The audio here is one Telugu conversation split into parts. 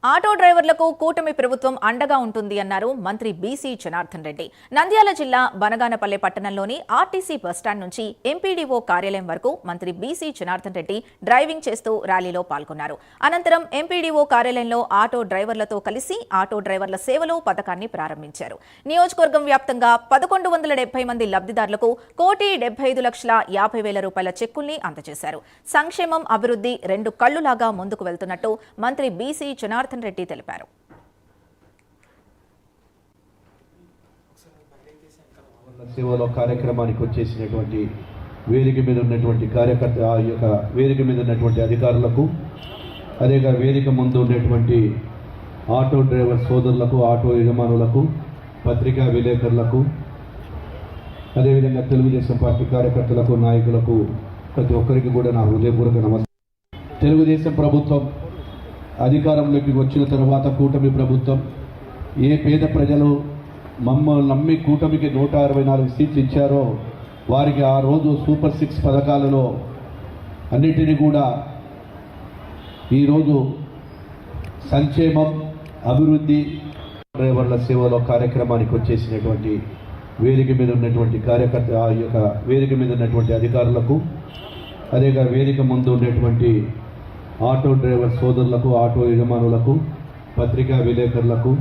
ఆటో డ్రైవర్లకు కూటమి ప్రభుత్వం అండగా ఉంటుంది అన్నారు మంత్రి బీసీ జనార్దన్ రెడ్డి. నంద్యాల జిల్లా బనగానపల్లె పట్టణంలోని ఆర్టీసీ బస్టాండ్ నుంచి ఎంపీడీఓ కార్యాలయం వరకు మంత్రి బీసీ జనార్దన్ రెడ్డి డ్రైవింగ్ చేస్తూ ర్యాలీలో పాల్గొన్నారు. అనంతరం ఎంపీడీఓ కార్యాలయంలో ఆటో డ్రైవర్లతో కలిసి ఆటో డ్రైవర్ల సేవలు పథకాన్ని ప్రారంభించారు. నియోజకవర్గం వ్యాప్తంగా 1170 మంది లబ్ధిదారులకు 1,75,50,000 రూపాయల చెక్కుల్ని అందజేశారు. సంక్షేమం అభివృద్ధి రెండు కళ్లులాగా ముందుకు వెళ్తున్నట్టు మంత్రి బీసీ జనార్దన్ రెడ్డి తెలిపారు. సేవలో కార్యక్రమానికి వచ్చేసినటువంటి వేదిక మీద ఉన్నటువంటి వేదిక మీద ఉన్నటువంటి అధికారులకు, అదేగా వేదిక ముందు ఉన్నటువంటి ఆటో డ్రైవర్ సోదరులకు, ఆటో యజమానులకు, పత్రికా విలేకరులకు, అదేవిధంగా తెలుగుదేశం పార్టీ కార్యకర్తలకు, నాయకులకు, ప్రతి ఒక్కరికి కూడా నా హృదయపూర్వక నమస్కారం. తెలుగుదేశం ప్రభుత్వం అధికారంలోకి వచ్చిన తర్వాత కూటమి ప్రభుత్వం ఏ పేద ప్రజలు మమ్మల్ని నమ్మి కూటమికి 164 సీట్లు ఇచ్చారో వారికి ఆ రోజు సూపర్ 6 పథకాలలో అన్నిటినీ కూడా ఈరోజు సంక్షేమం అభివృద్ధి డ్రైవర్ల సేవలో కార్యక్రమానికి వచ్చేసినటువంటి వేదిక మీద ఉన్నటువంటి వేదిక మీద ఉన్నటువంటి అధికారులకు, అదేగా వేదిక ముందు ఉన్నటువంటి ఆటో డ్రైవర్ సోదరులకు, ఆటో యజమానులకు, పత్రికా విలేకరులకు,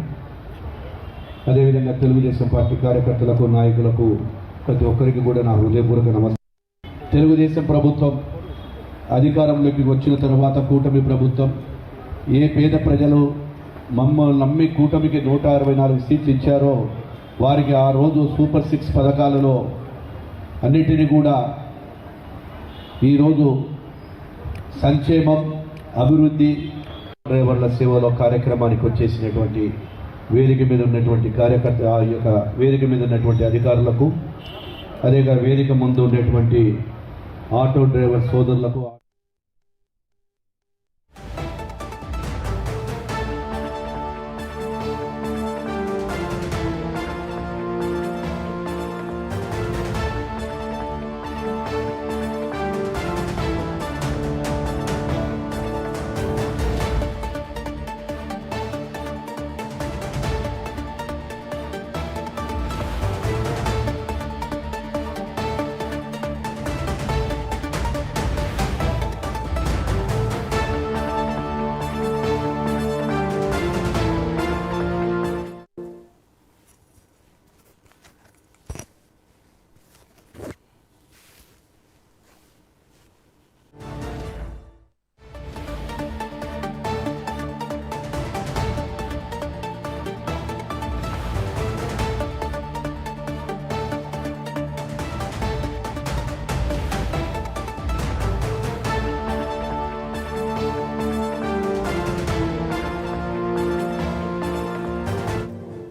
అదేవిధంగా తెలుగుదేశం పార్టీ కార్యకర్తలకు, నాయకులకు, ప్రతి ఒక్కరికి కూడా నా హృదయపూర్వక నమస్కారం. తెలుగుదేశం ప్రభుత్వం అధికారంలోకి వచ్చిన తర్వాత కూటమి ప్రభుత్వం ఏ పేద ప్రజలు మమ్మల్ని నమ్మి కూటమికి 164 సీట్లు ఇచ్చారో వారికి ఆ రోజు సూపర్ 6 పథకాలలో అన్నిటినీ కూడా ఈరోజు సంక్షేమం అభివృద్ధి డ్రైవర్ల సేవలో కార్యక్రమానికి వచ్చేసినటువంటి వేదిక మీద ఉన్నటువంటి వేదిక మీద ఉన్నటువంటి అధికారులకు, అదేగా వేదిక ముందు ఉన్నటువంటి ఆటో డ్రైవర్ సోదరులకు